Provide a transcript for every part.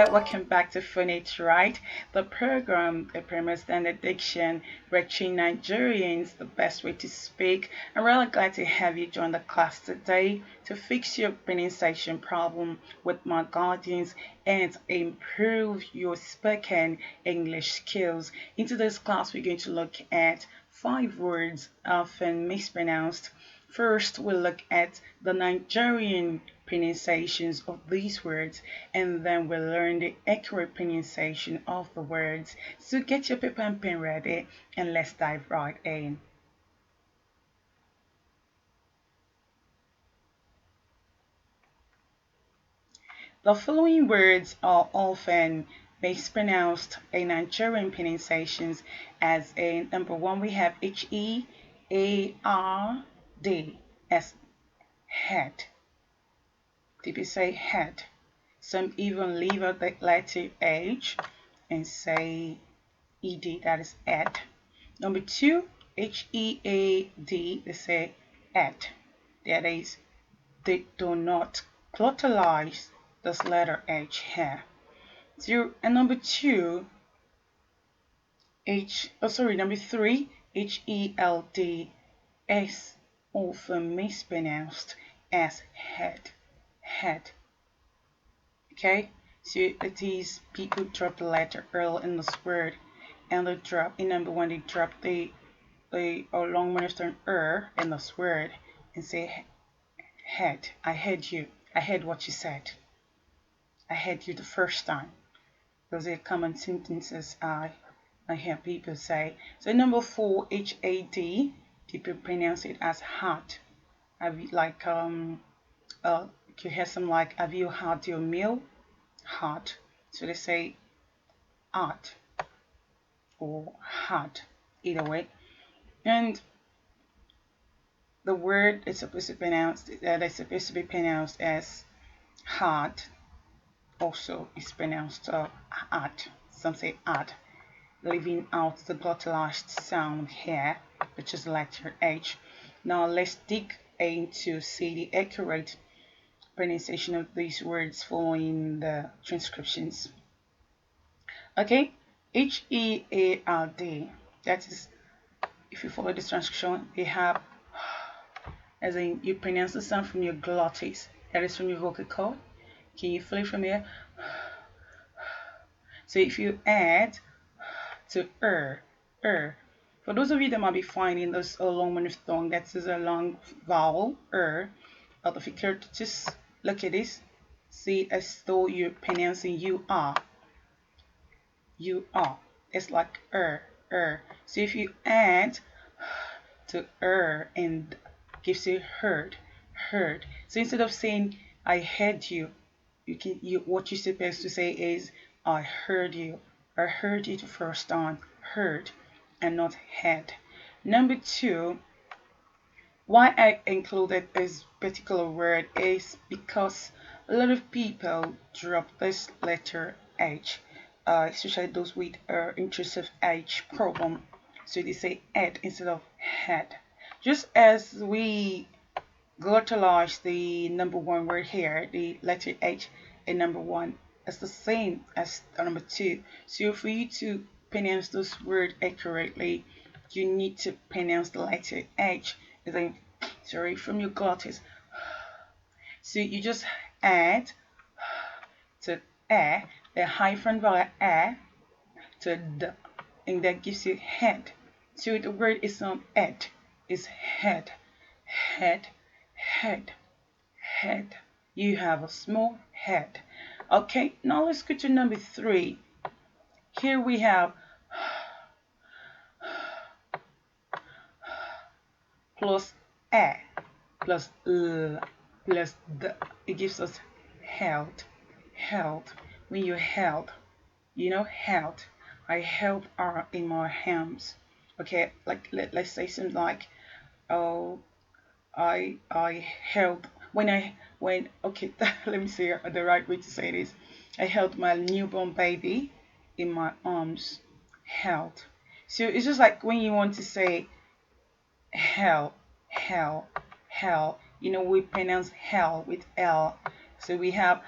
there, welcome back to Phonics Right, the program, the premise and the diction, reaching Nigerians the best way to speak. I'm really glad to have you join the class today to fix your pronunciation problem with my guardians and improve your spoken English skills. In today's class, we're going to look at 5 words often mispronounced. First, we'll look at the Nigerian pronunciations of these words, and then we'll learn the accurate pronunciation of the words. So get your paper and pen ready, and let's dive right in. The following words are often mispronounced in Nigerian pronunciations as in number one we have Heard as head. People say head. Some even leave out the letter H and say ed, that is ed. Number two, Head, they say ed. That is, they do not glottalize this letter H here. So, and number two, number three, Held is often mispronounced as head. Head. Okay, so it is people drop the letter L in this word, and they drop in number one. They drop the long monotone in this word and say head. I heard you. I heard what you said. I heard you the first time. Those are common sentences I hear people say. So number four, Had. People pronounce it as heart. Like you hear some like, have you had your meal? Heart. So they say art or heart, either way. And the word is supposed to be pronounced as heart. Also, is pronounced art. Some say art, leaving out the glottalized sound here, which is the letter H. Now let's dig in to see the accurate pronunciation of these words following the transcriptions. Okay, Heard. That is, if you follow this transcription, they have, as in you pronounce the sound from your glottis, that is from your vocal cord. Can you feel it from here? So if you add to for those of you that might be finding this a long monotone, that is a long vowel, out of your just look at this. See as though you're pronouncing you are. You are. It's like So if you add to and gives you heard. So instead of saying I heard you, what you're supposed to say is I heard you. I heard you the first time. Heard and not had. Number two, why I included this particular word is because a lot of people drop this letter H, especially those with intrusive H problem. So they say ed instead of had. Just as we glottalize the number one word here, the letter H in number one, it's the same as the number two. So for you to pronounce this word accurately, you need to pronounce the letter H from your glottis. So you just add to a, the hyphen vowel a to d, and that gives you head. So the word is not ed, it's head, head, head, head. You have a small head. Okay, now let's go to number three. Here we have plus a plus l plus d. It gives us held. When you held, held. I held R in my hands. Okay, like let's say something like, oh, I held when okay let me see the right way to say this. I held my newborn baby in my arms. Held. So it's just like when you want to say hell, hell. We pronounce hell with L. So we have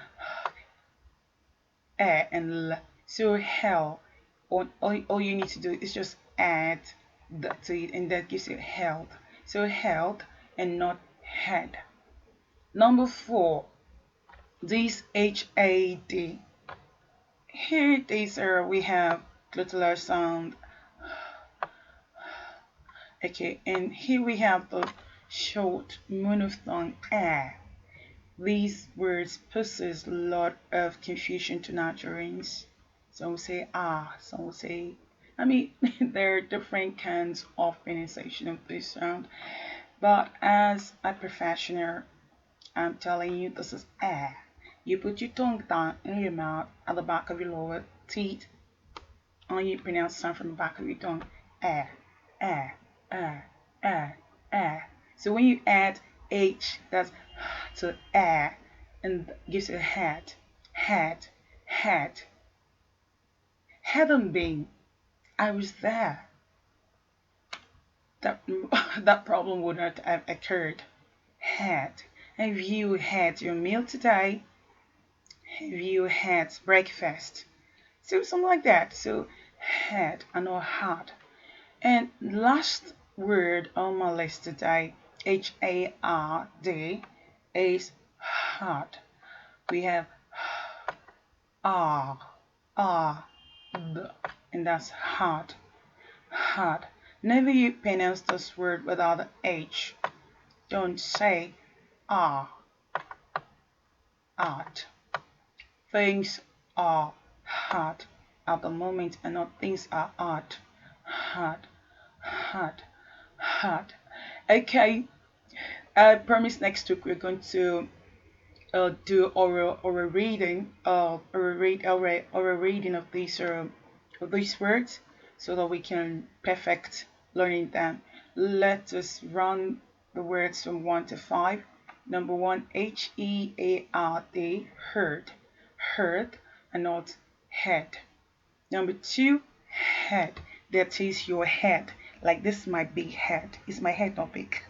and l. So hell. All you need to do is just add that to it, and that gives you health. So health and not head. Number 4, this HAD. Here these are we have glottal sound. Okay, and here we have the short monophthong a. These words possess a lot of confusion to Nigerians. Some will say ah, some will say. I mean, there are different kinds of pronunciation of this sound. But as a professional, I'm telling you this is ah. You put your tongue down in your mouth at the back of your lower teeth, and you pronounce sound from the back of your tongue. Ah, ah, ah, ah, ah. So when you add H, that's to air, and gives you a head, head, head. Hadn't been, I was there. That that problem would not have occurred. Had. Have you had your meal today? Have you had breakfast? So something like that. So had and or had. And last word on my list today, HARD, is hard. We have ah, ah, and that's hard, hard. Never you pronounce this word without the H. Don't say ah, art. Things are hard at the moment, and not things are art. Hard, hard, hard. Okay, I promise next week we're going to do oral reading, oral reading of these words, so that we can perfect learning them. Let us run the words from 1 to 5. Number 1, HEARD, heard, heard, and not head. Number 2, head. That is your head. Like this is my big head. Is my head not big?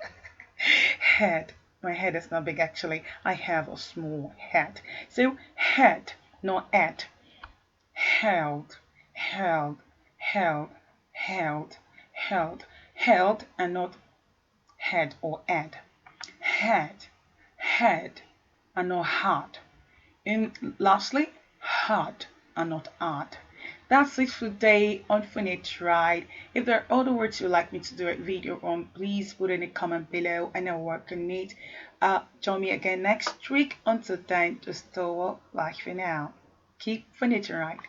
Head. My head is not big actually. I have a small head. So head, not head. Held, held, held, held, held, held, and not head or ed. Head, head, and not hard. And lastly, hard and not hard. That's it for today on Finite Ride. If there are other words you'd like me to do a video on, please put in a comment below and I'll work on it. Join me again next week. Until then, just bye for now. Keep Finite Ride.